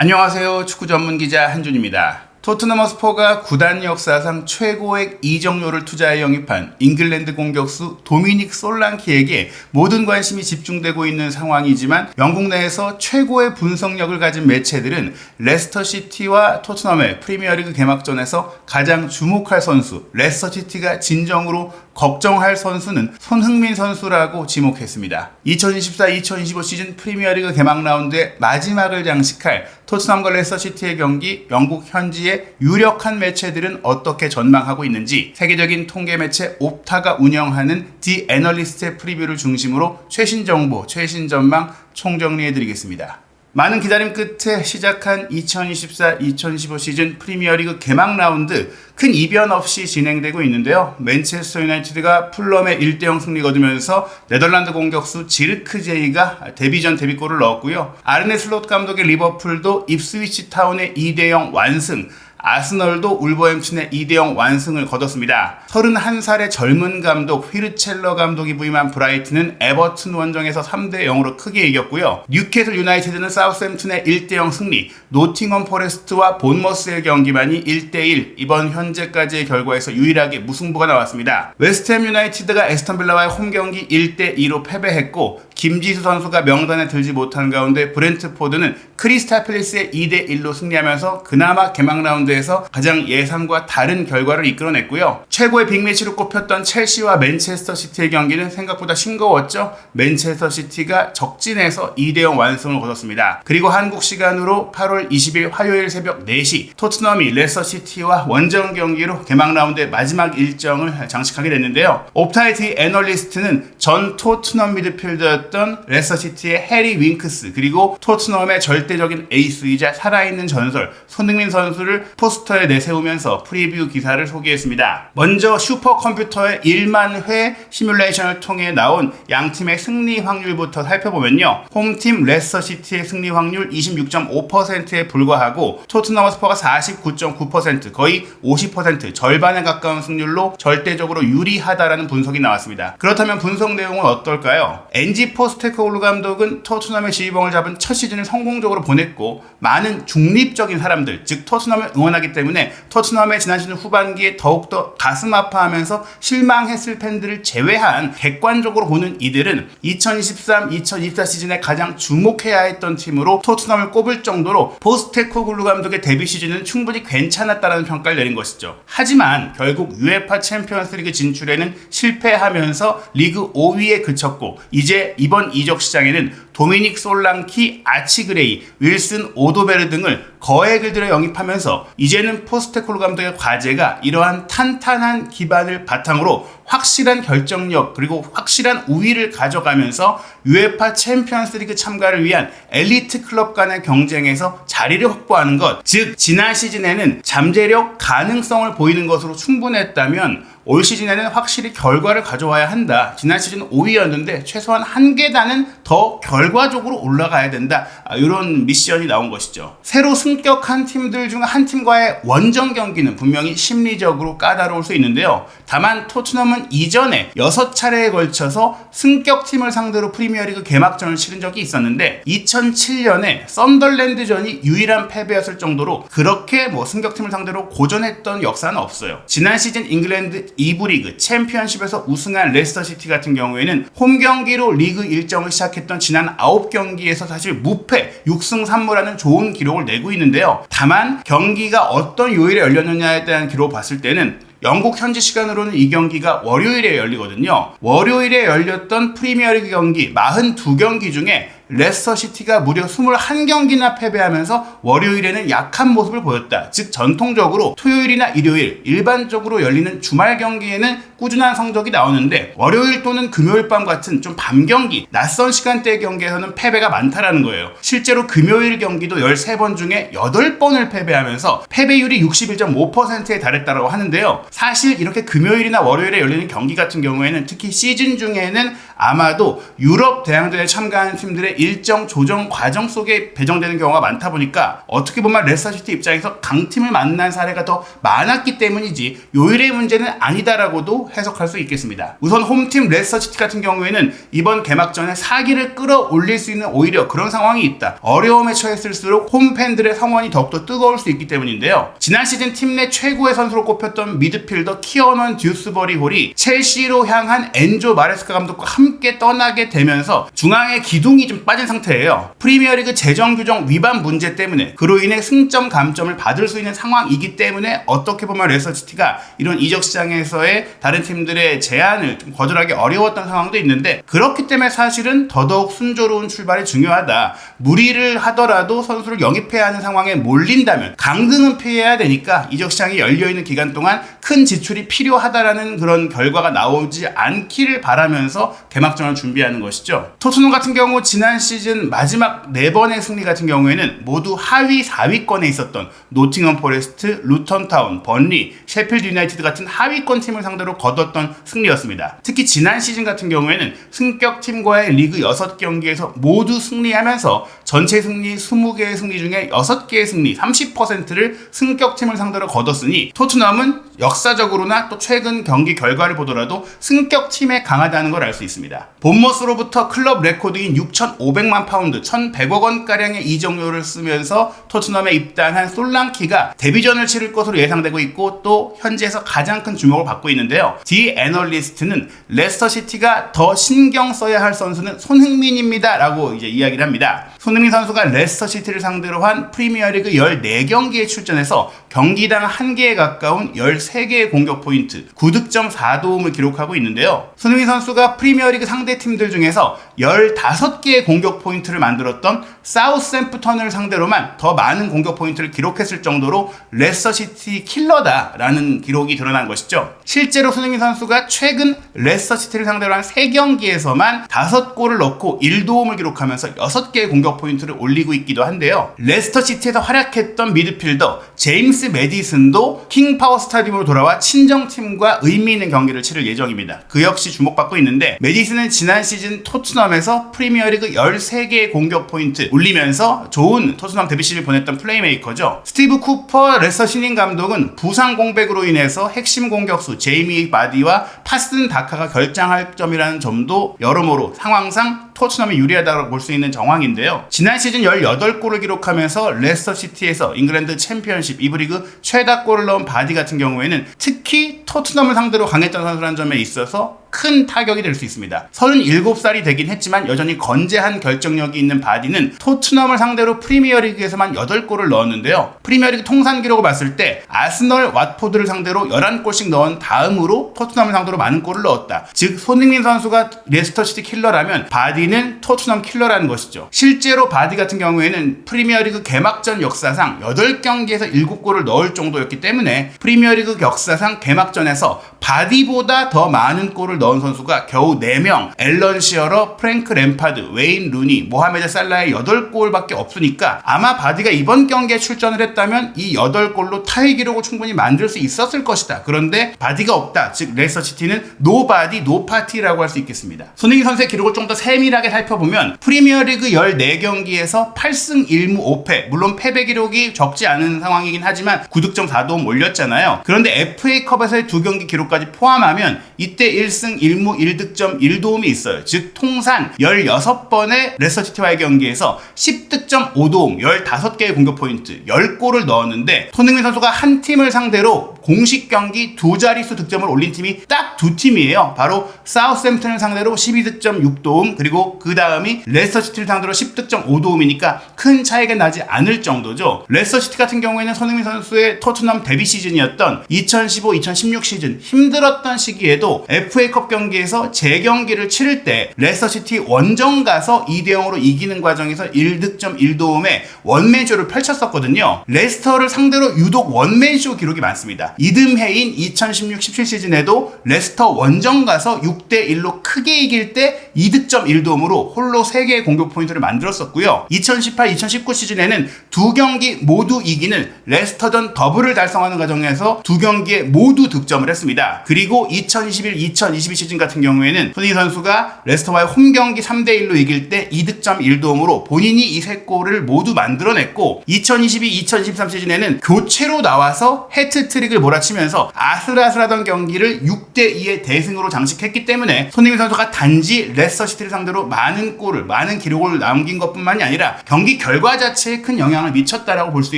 안녕하세요. 축구 전문 기자 한준입니다. 토트넘 허스퍼가 구단 역사상 최고액 이적료를 투자해 영입한 잉글랜드 공격수 도미닉 솔랑키에게 모든 관심이 집중되고 있는 상황이지만 영국 내에서 최고의 분석력을 가진 매체들은 레스터시티와 토트넘의 프리미어리그 개막전에서 가장 주목할 선수, 레스터시티가 진정으로 걱정할 선수는 손흥민 선수라고 지목했습니다. 2024-2025 시즌 프리미어리그 개막 라운드의 마지막을 장식할 토트넘과 레스터시티의 경기, 영국 현지의 유력한 매체들은 어떻게 전망하고 있는지 세계적인 통계 매체 옵타가 운영하는 디 애널리스트의 프리뷰를 중심으로 최신 정보, 최신 전망 총정리해드리겠습니다. 많은 기다림 끝에 시작한 2024-2025 시즌 프리미어리그 개막 라운드 큰 이변 없이 진행되고 있는데요. 맨체스터 유나이티드가 풀럼의 1대0 승리 거두면서 네덜란드 공격수 지르크제이가 데뷔전 데뷔골을 넣었고요. 아르네 슬롯 감독의 리버풀도 입스위치 타운의 2대0 완승, 아스널도 울버햄튼의 2대0 완승을 거뒀습니다. 31살의 젊은 감독 휘르첼러 감독이 부임한 브라이튼은 에버튼 원정에서 3대0으로 크게 이겼고요. 뉴캐슬 유나이티드는 사우스햄튼의 1대0 승리, 노팅엄 포레스트와 본머스의 경기만이 1대1, 이번 현재까지의 결과에서 유일하게 무승부가 나왔습니다. 웨스트햄 유나이티드가 에스턴 빌라와의 홈경기 1대2로 패배했고, 김지수 선수가 명단에 들지 못한 가운데 브렌트포드는 크리스탈 팰리스의 2대1로 승리하면서 그나마 개막 라운드에서 가장 예상과 다른 결과를 이끌어냈고요. 최고의 빅매치로 꼽혔던 첼시와 맨체스터 시티의 경기는 생각보다 싱거웠죠. 맨체스터 시티가 적진에서 2대0 완승을 거뒀습니다. 그리고 한국 시간으로 8월 20일 화요일 새벽 4시 토트넘이 레스터 시티와 원정 경기로 개막 라운드의 마지막 일정을 장식하게 됐는데요. 옵타의 디 애널리스트는 전 토트넘 미드필더였던 레스터시티의 해리 윙크스, 그리고 토트넘의 절대적인 에이스이자 살아있는 전설 손흥민 선수를 포스터에 내세우면서 프리뷰 기사를 소개했습니다. 먼저 슈퍼컴퓨터의 1만 회 시뮬레이션을 통해 나온 양팀의 승리 확률부터 살펴보면요. 홈팀 레스터시티의 승리 확률 26.5%에 불과하고 토트넘 허스퍼가 49.9%, 거의 50%, 절반에 가까운 승률로 절대적으로 유리하다라는 분석이 나왔습니다. 그렇다면 분석 내용은 어떨까요? 엔지 포스테코글루 감독은 토트넘의 지휘봉을 잡은 첫 시즌을 성공적으로 보냈고, 많은 중립적인 사람들, 즉 토트넘을 응원하기 때문에 토트넘의 지난 시즌 후반기에 더욱더 가슴 아파하면서 실망했을 팬들을 제외한 객관적으로 보는 이들은 2023-2024 시즌에 가장 주목해야 했던 팀으로 토트넘을 꼽을 정도로 포스테코글루 감독의 데뷔 시즌은 충분히 괜찮았다는 평가를 내린 것이죠. 하지만 결국 UEFA 챔피언스리그 진출에는 실패하면서 리그 5위에 그쳤고, 이제 이번 이적 시장에는 도미닉 솔랑키, 아치그레이, 윌슨 오도베르 등을 거액을 들여 영입하면서 이제는 포스테코글루 감독의 과제가 이러한 탄탄한 기반을 바탕으로 확실한 결정력 그리고 확실한 우위를 가져가면서 UEFA 챔피언스리그 참가를 위한 엘리트 클럽 간의 경쟁에서 자리를 확보하는 것, 즉 지난 시즌에는 잠재력 가능성을 보이는 것으로 충분했다면 올 시즌에는 확실히 결과를 가져와야 한다. 지난 시즌 5위였는데 최소한 한 계단은 더 결과적으로 올라가야 된다. 이런 미션이 나온 것이죠. 새로 승격한 팀들 중 한 팀과의 원정 경기는 분명히 심리적으로 까다로울 수 있는데요. 다만 토트넘은 이전에 6차례에 걸쳐서 승격팀을 상대로 프리미어리그 개막전을 치른 적이 있었는데 2007년에 썬덜랜드전이 유일한 패배였을 정도로 그렇게 승격팀을 상대로 고전했던 역사는 없어요. 지난 시즌 잉글랜드 2부 리그 챔피언십에서 우승한 레스터시티 같은 경우에는 홈 경기로 리그 일정을 시작했던 지난 9경기에서 사실 무패 6승 3무라는 좋은 기록을 내고 있는데요. 다만 경기가 어떤 요일에 열렸느냐에 대한 기록을 봤을 때는 영국 현지 시간으로는 이 경기가 월요일에 열리거든요. 월요일에 열렸던 프리미어리그 경기 42경기 중에 레스터시티가 무려 21경기나 패배하면서 월요일에는 약한 모습을 보였다. 즉 전통적으로 토요일이나 일요일, 일반적으로 열리는 주말 경기에는 꾸준한 성적이 나오는데 월요일 또는 금요일 밤 같은 좀 밤 경기, 낯선 시간대의 경기에서는 패배가 많다라는 거예요. 실제로 금요일 경기도 13번 중에 8번을 패배하면서 패배율이 61.5%에 달했다고 하는데요. 사실 이렇게 금요일이나 월요일에 열리는 경기 같은 경우에는 특히 시즌 중에는 아마도 유럽 대항전에 참가하는 팀들의 팀들의 일정 조정 과정 속에 배정되는 경우가 많다 보니까 어떻게 보면 레스터시티 입장에서 강팀을 만난 사례가 더 많았기 때문이지 요일의 문제는 아니다라고도 해석할 수 있겠습니다. 우선 홈팀 레스터시티 같은 경우에는 이번 개막전에 사기를 끌어올릴 수 있는 오히려 그런 상황이 있다. 어려움에 처했을수록 홈팬들의 성원이 더욱더 뜨거울 수 있기 때문인데요. 지난 시즌 팀 내 최고의 선수로 꼽혔던 미드필더 키어넌 듀스버리 홀이 첼시로 향한 엔조 마레스카 감독과 함께 떠나게 되면서 중앙의 기둥이 좀 빠진 상태예요. 프리미어리그 재정 규정 위반 문제 때문에 그로 인해 승점 감점을 받을 수 있는 상황이기 때문에 어떻게 보면 레스터시티가 이런 이적 시장에서의 다른 팀들의 제안을 좀 거절하기 어려웠던 상황도 있는데, 그렇기 때문에 사실은 더더욱 순조로운 출발이 중요하다. 무리를 하더라도 선수를 영입해야 하는 상황에 몰린다면 강등은 피해야 되니까 이적 시장이 열려있는 기간 동안 큰 지출이 필요하다라는 그런 결과가 나오지 않기를 바라면서 개막전을 준비하는 것이죠. 토트넘 같은 경우 지난 시즌 마지막 4번의 승리 같은 경우에는 모두 하위 4위권에 있었던 노팅엄 포레스트, 루턴타운, 번리, 셰필드 유나이티드 같은 하위권 팀을 상대로 거뒀던 승리였습니다. 특히 지난 시즌 같은 경우에는 승격팀과의 리그 6경기에서 모두 승리하면서 전체 승리 20개의 승리 중에 6개의 승리 30%를 승격팀을 상대로 거뒀으니 토트넘은 역사적으로나 또 최근 경기 결과를 보더라도 승격팀에 강하다는 걸 알 수 있습니다. 본머스로부터 클럽 레코드인 6,500만 파운드 1,100억 원가량의 이적료를 쓰면서 토트넘에 입단한 솔랑키가 데뷔전을 치를 것으로 예상되고 있고 또 현지에서 가장 큰 주목을 받고 있는데요. 디 애널리스트는 레스터시티가 더 신경 써야 할 선수는 손흥민입니다 라고 이제 이야기를 합니다. 손흥민 선수가 레스터시티를 상대로 한 프리미어리그 14경기에 출전해서 경기당 1개에 가까운 13개의 공격 포인트, 9득점 4도움을 기록하고 있는데요. 손흥민 선수가 프리미어리그 상대팀들 중에서 15개의 공격 포인트를 만들었던 사우스햄프턴을 상대로만 더 많은 공격 포인트를 기록했을 정도로 레스터시티 킬러다라는 기록이 드러난 것이죠. 실제로 손흥민 선수가 최근 레스터시티를 상대로 한 3경기에서만 5골을 넣고 1도움을 기록하면서 6개의 공격 포인트를 올리고 있기도 한데요. 레스터시티에서 활약했던 미드필더 제임스 매디슨도 킹파워 스타디움으로 돌아와 친정팀과 의미 있는 경기를 치를 예정입니다. 그 역시 주목받고 있는데, 매디슨은 지난 시즌 토트넘에서 프리미어리그 13개의 공격 포인트 올리면서 좋은 토트넘 데뷔 시즌을 보냈던 플레이메이커죠. 스티브 쿠퍼 레스터 신임 감독은 부상 공백으로 인해서 핵심 공격수 제이미 바디와 파슨 다카가 결정할 점이라는 점도 여러모로 상황상 토트넘이 유리하다고 볼 수 있는 정황인데요. 지난 시즌 18골을 기록하면서 레스터시티에서 잉글랜드 챔피언십 2부 리그 최다골을 넣은 바디 같은 경우에는 특히 토트넘을 상대로 강했던 선수라는 점에 있어서 큰 타격이 될 수 있습니다. 37살이 되긴 했지만 여전히 건재한 결정력이 있는 바디는 토트넘을 상대로 프리미어리그에서만 8골을 넣었는데요. 프리미어리그 통산 기록을 봤을 때 아스널, 왓포드를 상대로 11골씩 넣은 다음으로 토트넘을 상대로 많은 골을 넣었다. 즉 손흥민 선수가 레스터시티 킬러라면 바디는 토트넘 킬러라는 것이죠. 실제로 바디 같은 경우에는 프리미어리그 개막전 역사상 8경기에서 7골을 넣을 정도였기 때문에 프리미어리그 역사상 개막전에서 바디보다 더 많은 골을 넣은 선수가 겨우 4명, 앨런 시어러, 프랭크 램파드, 웨인 루니, 모하메드 살라의 8골밖에 없으니까 아마 바디가 이번 경기에 출전을 했다면 이 8골로 타이 기록을 충분히 만들 수 있었을 것이다. 그런데 바디가 없다. 즉 레스터시티는 노 바디, 노 파티라고 할 수 있겠습니다. 손흥민 선수의 기록을 좀 더 세밀하게 살펴보면 프리미어리그 14경기에서 8승 1무 5패, 물론 패배 기록이 적지 않은 상황이긴 하지만 9득점 4도움 올렸잖아요. 그런데 FA컵에서의 2경기 기록까지 포함하면 이때 1승 1무 1득점 1도움이 있어요. 즉 통산 16번의 레스터시티와의 경기에서 10득점 5도움 15개의 공격 포인트 10골을 넣었는데, 손흥민 선수가 한 팀을 상대로 공식 경기 2자릿수 득점을 올린 팀이 딱 2팀이에요. 바로 사우스햄튼을 상대로 12득점 6도움, 그리고 그 다음이 레스터시티를 상대로 10득점 5도움이니까 큰 차이가 나지 않을 정도죠. 레스터시티 같은 경우에는 손흥민 선수의 토트넘 데뷔 시즌이었던 2015-2016 시즌 힘들었던 시기에도 FA컵 경기에서 재경기를 치를 때 레스터시티 원정 가서 2대0으로 이기는 과정에서 1득점 1도움의 원맨쇼를 펼쳤었거든요. 레스터를 상대로 유독 원맨쇼 기록이 많습니다. 이듬해인 2016-17 시즌에도 레스터 원정 가서 6대1로 크게 이길 때 2득점 1도움으로 홀로 3개의 공격 포인트를 만들었었고요. 2018-2019 시즌에는 두 경기 모두 이기는 레스터전 더블을 달성하는 과정에서 두 경기에 모두 득점을 했습니다. 그리고 2021-2022 시즌 같은 경우에는 손흥민 선수가 레스터와의 홈 경기 3대1로 이길 때 2득점 1도움으로 본인이 이 3골을 모두 만들어냈고 2022-2023 시즌에는 교체로 나와서 해트트릭을 몰아치면서 아슬아슬하던 경기를 6대2의 대승으로 장식했기 때문에 손흥민 선수가 단지 레스터시티를 상대로 많은 골을, 많은 기록을 남긴 것뿐만이 아니라 경기 결과 자체에 큰 영향을 미쳤다라고 볼 수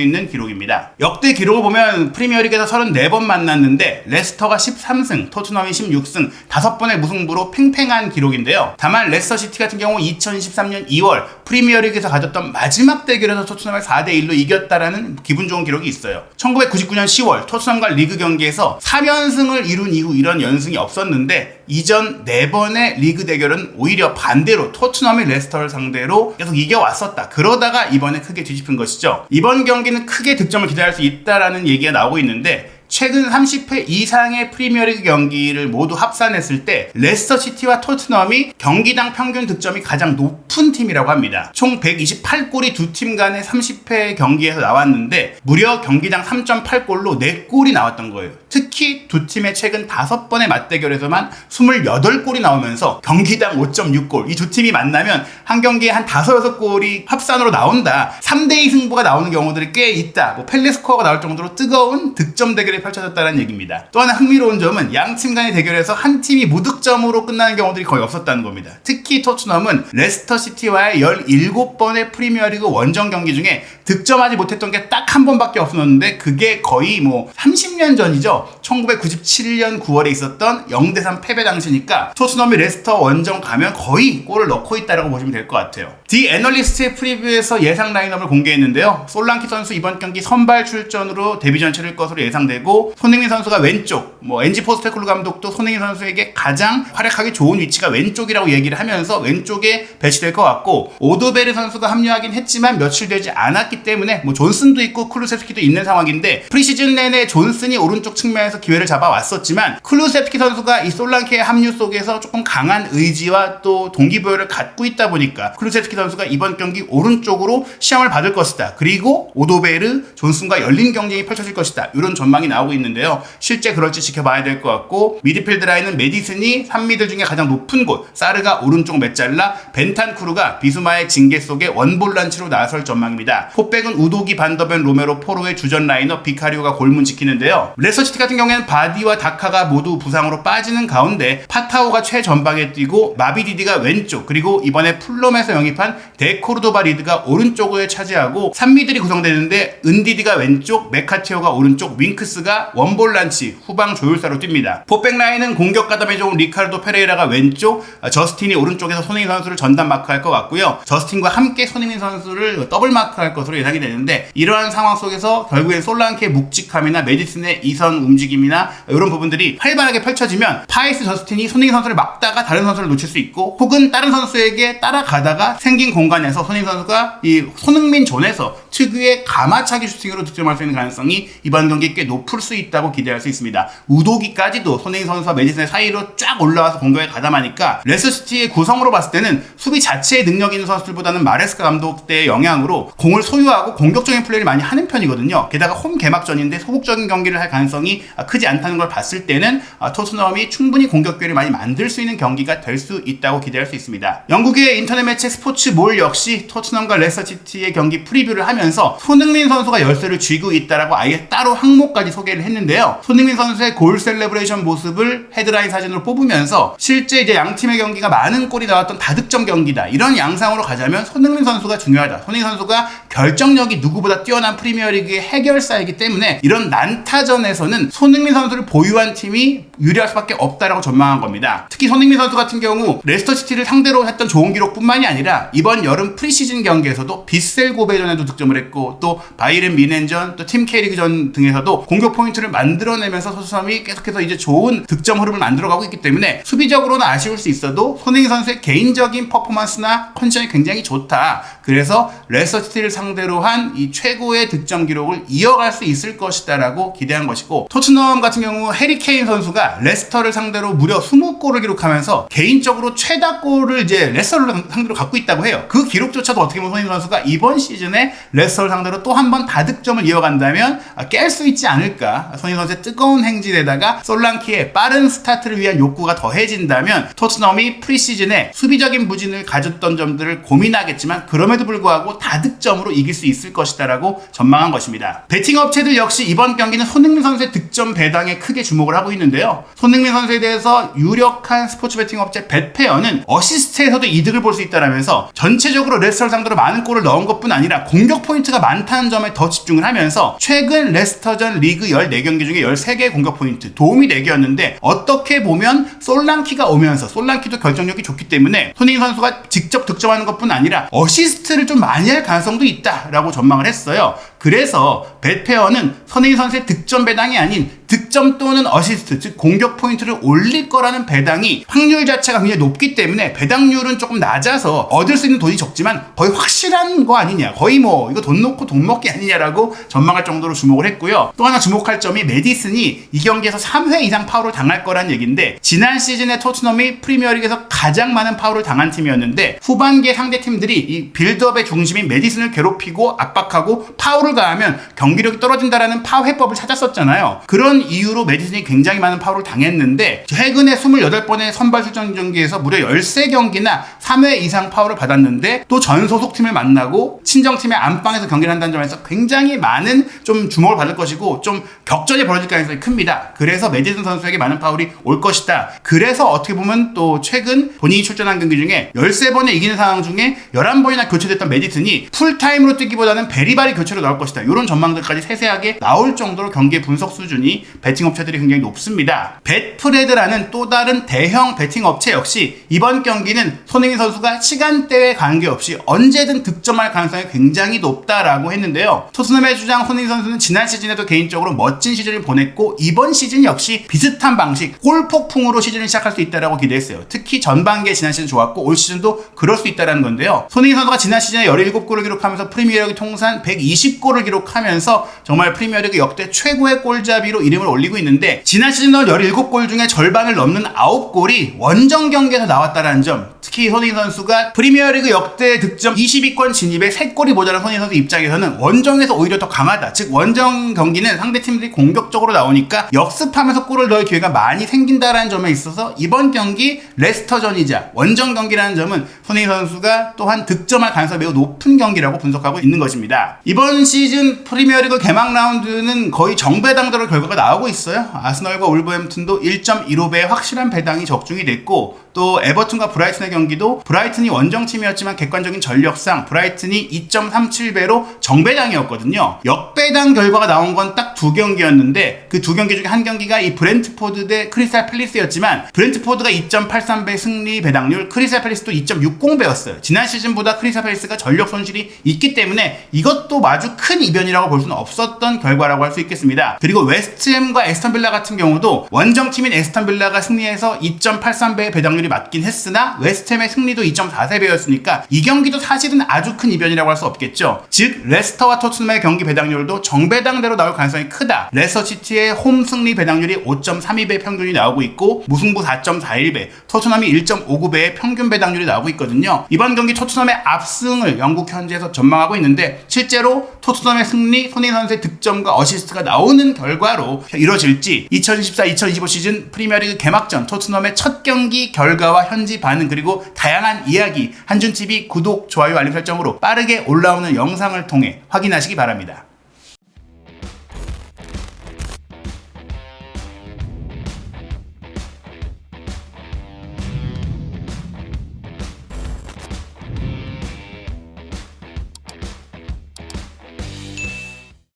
있는 기록입니다. 역대 기록을 보면 프리미어리그에서 34번 만났는데 레스터가 13승, 토트넘이 16승, 5번의 무승부로 팽팽한 기록인데요. 다만 레스터시티 같은 경우 2023년 2월 프리미어리그에서 가졌던 마지막 대결에서 토트넘을 4대1로 이겼다라는 기분 좋은 기록이 있어요. 1999년 10월 토트넘과 리그 경기에서 3연승을 이룬 이후 이런 연승이 없었는데 이전 4번의 리그 대결은 오히려 반대로 토트넘이 레스터를 상대로 계속 이겨왔었다. 그러다가 이번에 크게 뒤집힌 것이죠. 이번 경기는 크게 득점을 기대할 수 있다라는 얘기가 나오고 있는데 최근 30회 이상의 프리미어리그 경기를 모두 합산했을 때 레스터시티와 토트넘이 경기당 평균 득점이 가장 높은 팀이라고 합니다. 총 128골이 두 팀 간의 30회 경기에서 나왔는데 무려 경기당 3.8골로 4골이 나왔던 거예요. 특히 두 팀의 최근 5번의 맞대결에서만 28골이 나오면서 경기당 5.6골. 이 두 팀이 만나면 한 경기에 한 5, 6골이 합산으로 나온다. 3대2 승부가 나오는 경우들이 꽤 있다. 펠리스코어가 나올 정도로 뜨거운 득점 대결이 펼쳐졌다는 얘기입니다. 또 하나 흥미로운 점은 양 팀 간의 대결에서 한 팀이 무득점으로 끝나는 경우들이 거의 없었다는 겁니다. 특히 토트넘은 레스터시티와의 17번의 프리미어리그 원정 경기 중에 득점하지 못했던 게 딱 한 번밖에 없었는데 그게 거의 30년 전이죠. 1997년 9월에 있었던 0대3 패배 당시니까 토트넘이 레스터 원정 가면 거의 골을 넣고 있다라고 보시면 될 것 같아요. 디 애널리스트의 프리뷰에서 예상 라인업을 공개했는데요. 솔랑키 선수 이번 경기 선발 출전으로 데뷔전 치를 것으로 예상되고 손흥민 선수가 왼쪽, 엔지 포스테클루 감독도 손흥민 선수에게 가장 활약하기 좋은 위치가 왼쪽이라고 얘기를 하면서 왼쪽에 배치될 것 같고 오도베르 선수가 합류하긴 했지만 며칠 되지 않았기 때문에 존슨도 있고 클루세프키도 있는 상황인데 프리시즌 내내 존슨이 오른쪽 측면에서 기회를 잡아왔었지만 클루세프키 선수가 이 솔랑키의 합류 속에서 조금 강한 의지와 또 동기부여를 갖고 있다 보니까 클루세프키 선수가 이번 경기 오른쪽으로 시험을 받을 것이다. 그리고 오도베르, 존슨과 열린 경쟁이 펼쳐질 것이다. 이런 전망이 나오고 있는데요. 실제 그럴지 지켜봐야 될 것 같고 미드필드 라인은 메디슨이 3미들 중에 가장 높은 곳, 사르가 오른쪽 메잘라, 벤탄쿠르가 비수마의 징계 속에 원볼란치로 나설 전망입니다. 포백은 우도기, 반더벤, 로메로, 포로의 주전 라인업, 비카리오가 골문 지키는데요. 레스터시티 같은 경우에는 바디와 다카가 모두 부상으로 빠지는 가운데 파타오가 최전방에 뛰고 마비디디가 왼쪽, 그리고 이번에 풀럼에서 영입한 데코르도바 리드가 오른쪽을 차지하고 3미들이 구성되는데 은디디가 왼쪽, 메카티오가 오른쪽, 윙크스가 원볼란치 후방 조율사로 뜁니다. 포백 라인은 공격 가담에 좋은 리카르도 페레이라가 왼쪽, 저스틴이 오른쪽에서 손흥민 선수를 전담 마크할 것 같고요. 저스틴과 함께 손흥민 선수를 더블 마크할 것으로 예상이 되는데 이러한 상황 속에서 결국엔 솔랑키의 묵직함이나 메디슨의 이선 움직임이나 이런 부분들이 활발하게 펼쳐지면 파이스 저스틴이 손흥민 선수를 막다가 다른 선수를 놓칠 수 있고 혹은 다른 선수에게 따라가다가 생긴 공간에서 손흥민 선수가 이 손흥민 존에서 특유의 가마차기 슈팅으로 득점할 수 있는 가능성이 이번 경기에 꽤 높을 수 있다고 기대할 수 있습니다. 우도기까지도 손흥민 선수와 메디슨의 사이로 쫙 올라와서 공격에 가담하니까 레스터시티의 구성으로 봤을 때는 수비 자체의 능력 있는 선수들보다는 마레스카 감독 때의 영향으로 공을 소유하고 공격적인 플레이를 많이 하는 편이거든요. 게다가 홈 개막전인데 소극적인 경기를 할 가능성이 크지 않다는 걸 봤을 때는 토트넘이 충분히 공격 기회를 많이 만들 수 있는 경기가 될 수 있다고 기대할 수 있습니다. 영국의 인터넷 매체 스포츠몰 역시 토트넘과 레스터시티의 경기 프리뷰를 하면서 손흥민 선수가 열쇠를 쥐고 있다라고 아예 따로 항목까지 소개를 했는데요. 손흥민 선수의 골 셀레브레이션 모습을 헤드라인 사진으로 뽑으면서 실제 이제 양 팀의 경기가 많은 골이 나왔던 다득점 경기다. 이런 양상으로 가자면 손흥민 선수가 중요하다. 손흥민 선수가 결정력이 누구보다 뛰어난 프리미어리그의 해결사이기 때문에 이런 난타전에서는 손흥민 선수를 보유한 팀이 유리할 수밖에 없다라고 전망한 겁니다. 특히 손흥민 선수 같은 경우 레스터시티를 상대로 했던 좋은 기록뿐만이 아니라 이번 여름 프리시즌 경기에서도 빗셀 고베전에도 득점을 득점을 했고 또 바이에른 뮌헨전, 또 팀 K리그전 등에서도 공격 포인트를 만들어내면서 토트넘이 계속해서 이제 좋은 득점 흐름을 만들어가고 있기 때문에 수비적으로는 아쉬울 수 있어도 손흥민 선수의 개인적인 퍼포먼스나 컨디션이 굉장히 좋다. 그래서 레스터시티를 상대로 한 이 최고의 득점 기록을 이어갈 수 있을 것이다라고 기대한 것이고, 토트넘 같은 경우 해리 케인 선수가 레스터를 상대로 무려 20골을 기록하면서 개인적으로 최다골을 이제 레스터를 상대로 갖고 있다고 해요. 그 기록조차도 어떻게 보면 손흥민 선수가 이번 시즌에 레스터를 상대로 또 한 번 다득점을 이어간다면 깰 수 있지 않을까. 손흥민 선수의 뜨거운 행진에다가 솔랑키의 빠른 스타트를 위한 욕구가 더해진다면 토트넘이 프리시즌에 수비적인 부진을 가졌던 점들을 고민하겠지만 그럼에도 불구하고 다득점으로 이길 수 있을 것이다라고 전망한 것입니다. 베팅 업체들 역시 이번 경기는 손흥민 선수의 득점 배당에 크게 주목을 하고 있는데요. 손흥민 선수에 대해서 유력한 스포츠 베팅 업체 bet페어는 어시스트에서도 이득을 볼 수 있다라면서 전체적으로 레스터를 상대로 많은 골을 넣은 것뿐 아니라 공격 포인트가 많다는 점에 더 집중을 하면서 최근 레스터전 리그 14경기 중에 13개의 공격 포인트, 도움이 4개였는데 어떻게 보면 솔랑키가 오면서 솔랑키도 결정력이 좋기 때문에 손흥민 선수가 직접 득점하는 것뿐 아니라 어시스트를 좀 많이 할 가능성도 있다라고 전망을 했어요. 그래서 bet페어는 손흥민 선수의 득점 배당이 아닌 득점 또는 어시스트, 즉 공격 포인트를 올릴 거라는 배당이 확률 자체가 굉장히 높기 때문에 배당률은 조금 낮아서 얻을 수 있는 돈이 적지만 거의 확실한 거 아니냐, 거의 뭐 이거 돈 놓고 돈 먹기 아니냐라고 전망할 정도로 주목을 했고요. 또 하나 주목할 점이 메디슨이 이 경기에서 3회 이상 파울을 당할 거란 얘기인데, 지난 시즌에 토트넘이 프리미어리그에서 가장 많은 파울을 당한 팀이었는데 후반기에 상대 팀들이 이 빌드업의 중심인 메디슨을 괴롭히고 압박하고 파울을 가하면 경기력이 떨어진다라는 파회법을 찾았었잖아요. 그런 이유로 메디슨이 굉장히 많은 파울을 당했는데 최근에 28번의 선발 출전 경기에서 무려 13경기나 3회 이상 파울을 받았는데 또 전 소속팀을 만나고 친정팀의 안방에서 경기를 한다는 점에서 굉장히 많은 좀 주목을 받을 것이고 좀 격전이 벌어질 가능성이 큽니다. 그래서 메디슨 선수에게 많은 파울이 올 것이다. 그래서 어떻게 보면 또 최근 본인이 출전한 경기 중에 13번에 이기는 상황 중에 11번이나 교체됐던 메디슨이 풀타임으로 뛰기보다는 베리바리 교체로 나올 것이다. 이런 전망들까지 세세하게 나올 정도로 경기의 분석 수준이 베팅 업체들이 굉장히 높습니다. bet프레드라는 또 다른 대형 베팅 업체 역시 이번 경기는 손흥민 선수가 시간대에 관계없이 언제든 득점할 가능성이 굉장히 높다라고 했는데요. 토트넘의 주장 손흥민 선수는 지난 시즌에도 개인적으로 멋진 시즌을 보냈고 이번 시즌 역시 비슷한 방식 골폭풍으로 시즌을 시작할 수 있다라고 기대했어요. 특히 전반기에 지난 시즌 좋았고 올 시즌도 그럴 수 있다라는 건데요. 손흥민 선수가 지난 시즌에 17골을 기록하면서 프리미어리그 통산 120골을 기록하면서 정말 프리미어리그 역대 최고의 골잡이로 이름을 올리고 있는데, 지난 시즌 넣은 17골 중에 절반을 넘는 9골이 원정 경기에서 나왔다는 점, 특히 손흥민 선수가 프리미어리그 역대 득점 20위권 진입에 3골이 모자란 손흥민 선수 입장에서는 원정에서 오히려 더 강하다. 즉 원정 경기는 상대팀들이 공격적으로 나오니까 역습하면서 골을 넣을 기회가 많이 생긴다라는 점에 있어서 이번 경기 레스터전이자 원정 경기라는 점은 손흥민 선수가 또한 득점할 가능성이 매우 높은 경기라고 분석하고 있는 것입니다. 이번 시즌 프리미어리그 개막 라운드는 거의 정배당대로 결과가 나오고 있어요. 아스널과 울버햄튼도 1.15배의 확실한 배당이 적중이 됐고, 또 에버튼과 브라이튼의 경기도 브라이튼이 원정팀이었지만 객관적인 전력상 브라이튼이 2.37배로 정배당이었거든요. 역배당 결과가 나온 건 딱 2경기였는데 그 2경기 중에 한 경기가 이 브렌트포드 대 크리스탈 팰리스였지만 브렌트포드가 2.83배 승리 배당률, 크리스탈 팰리스도 2.60배였어요. 지난 시즌보다 크리스탈 팰리스가 전력 손실이 있기 때문에 이것도 아주 큰 이변이라고 볼 수는 없었던 결과라고 할 수 있겠습니다. 그리고 웨스트햄과 에스턴 빌라 같은 경우도 원정팀인 에스턴 빌라가 승리해서 2.83배의 배당률이 맞긴 했으나 웨스트햄의 승리도 2.4배였으니까 이 경기도 사실은 아주 큰 이변이라고 할 수 없겠죠. 즉 레스터와 토트넘의 경기 배당률도 정배당대로 나올 가능성이 크다. 레스터시티의 홈 승리 배당률이 5.32배 평균이 나오고 있고 무승부 4.41배, 토트넘이 1.59배의 평균 배당률이 나오고 있거든요. 이번 경기 토트넘의 압승을 영국 현지에서 전망하고 있는데 실제로 토트넘의 승리, 손흥민 선수의 득점과 어시스트가 나오는 결과로 이뤄질지 2014-2025 시즌 프리미어리그 개막전 토트넘의 첫 경기 결과와 현지 반응 그리고 다양한 이야기 한준TV 구독, 좋아요, 알림 설정으로 빠르게 올라오는 영상을 통해 확인하시기 바랍니다.